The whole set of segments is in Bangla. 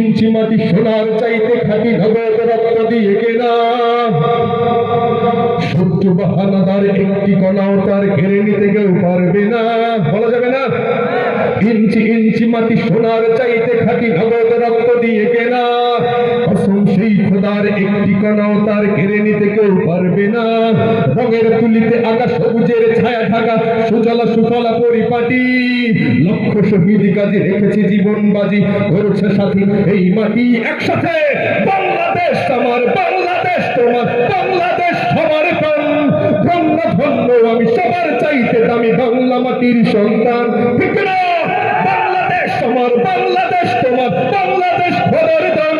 ইঞ্চি মাটি সোনার চাইতে খাঁটি নগদ রক্ত দিয়ে কেনা। শত্রু বাহানাদার একটি কণাও তার ঘেরে নিতে কেউ পারবে না, বলা যাবে না। ইঞ্চি ইঞ্চি মাটি সোনার চাইতে খাঁটি নগদ রক্ত দিয়ে কেনা। কসম সেই খোদার একটি কণাও তার ঘেরে নিতে কেউ পারবে না। রঙের তুলিতে আকাশ সবুজের ছায়া ঢাকা সুজলা সুফলা পরিপাটি। লক্ষ শহীদ গাজী রেখেছে জীবন বাজি, করছে সাথী এই মাটি একসাথে। বাংলাদেশ আমার, বাংলাদেশ তোমার, বাংলাদেশ সবার প্রাণ। ধন্য ধন্য আমি সবার চাইতে দামি বাংলা মাটির সন্তান। ঠিক না? বাংলাদেশ আমার, বাংলাদেশ তোমার, বাংলাদেশ খোদার দান।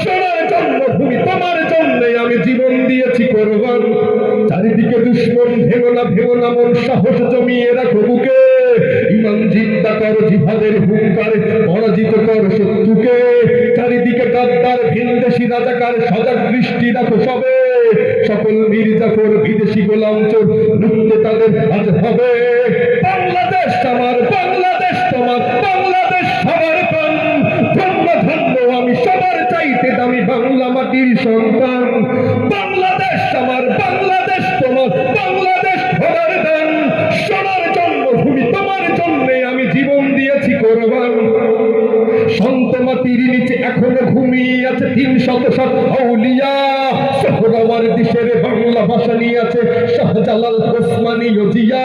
সোনার জন্মভূমি তোমার জন্য আমি জীবন দিয়েছি কোরবান। চারিদিকে দুশ্মন, ভেঙো না মন, সাহস জমিয়ে রাখো বুকে। ইমান জিন্দা কর জিহাদের হুঙ্কারে, পরাজিত কর শত্রুকে। চারিদিকে গাদ্দার ভিনদেশি রাজাকার, সজাগ দৃষ্টি রাখো সবে। সকল মির্জাফর বিদেশি গোলাম চোর লুটতে তাদের আজ হবে। বাংলাদেশ আমার, বাংলাদেশ তোমার, বাংলাদেশ সবার প্রাণ। ধন্য ধন্য আমি সবার চাইতে দামি বাংলা মাটির সন্তান। বাংলাদেশ আমার, বাংলাদেশ তোমার, বাংলাদেশ খোদার দান। সোনার জন্মভূমি তোমার জন্যে আমি জীবন দিয়েছি কোরবান। সন্ত মাটির নিচে এখনো ঘুমিয়ে আছে ৩০০ আউলিয়া। সোহরাওয়ার দেশের বাংলা ভাষা নিয়ে আছে শাহজালাল, ওসমানী, জিয়া।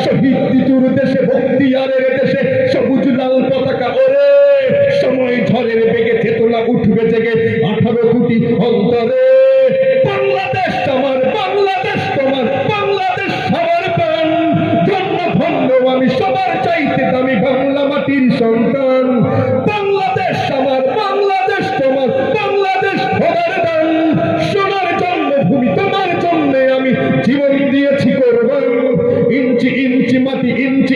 শহীদ তিতুর দেশে, বখতিয়ারের দেশে সবুজ লাল পতাকা ওরে। সময় ঝড়ের বেগে চেতনা উঠবে জেগে 18 কোটি অন্তরে। বাংলাদেশ আমার, বাংলাদেশ তোমার, বাংলাদেশ সবার প্রাণ। ধন্য ধন্য আমি সবার চাইতে দামি বাংলা মাটির সন্তান। বাংলাদেশ আমার, বাংলাদেশ তোমার, বাংলাদেশ খোদার দান। সোনার জন্মভূমি তোমার জন্য আমি জীবন দিয়েছি কোরবান। ইঞ্চি ইঞ্চি মাটি, ইঞ্চি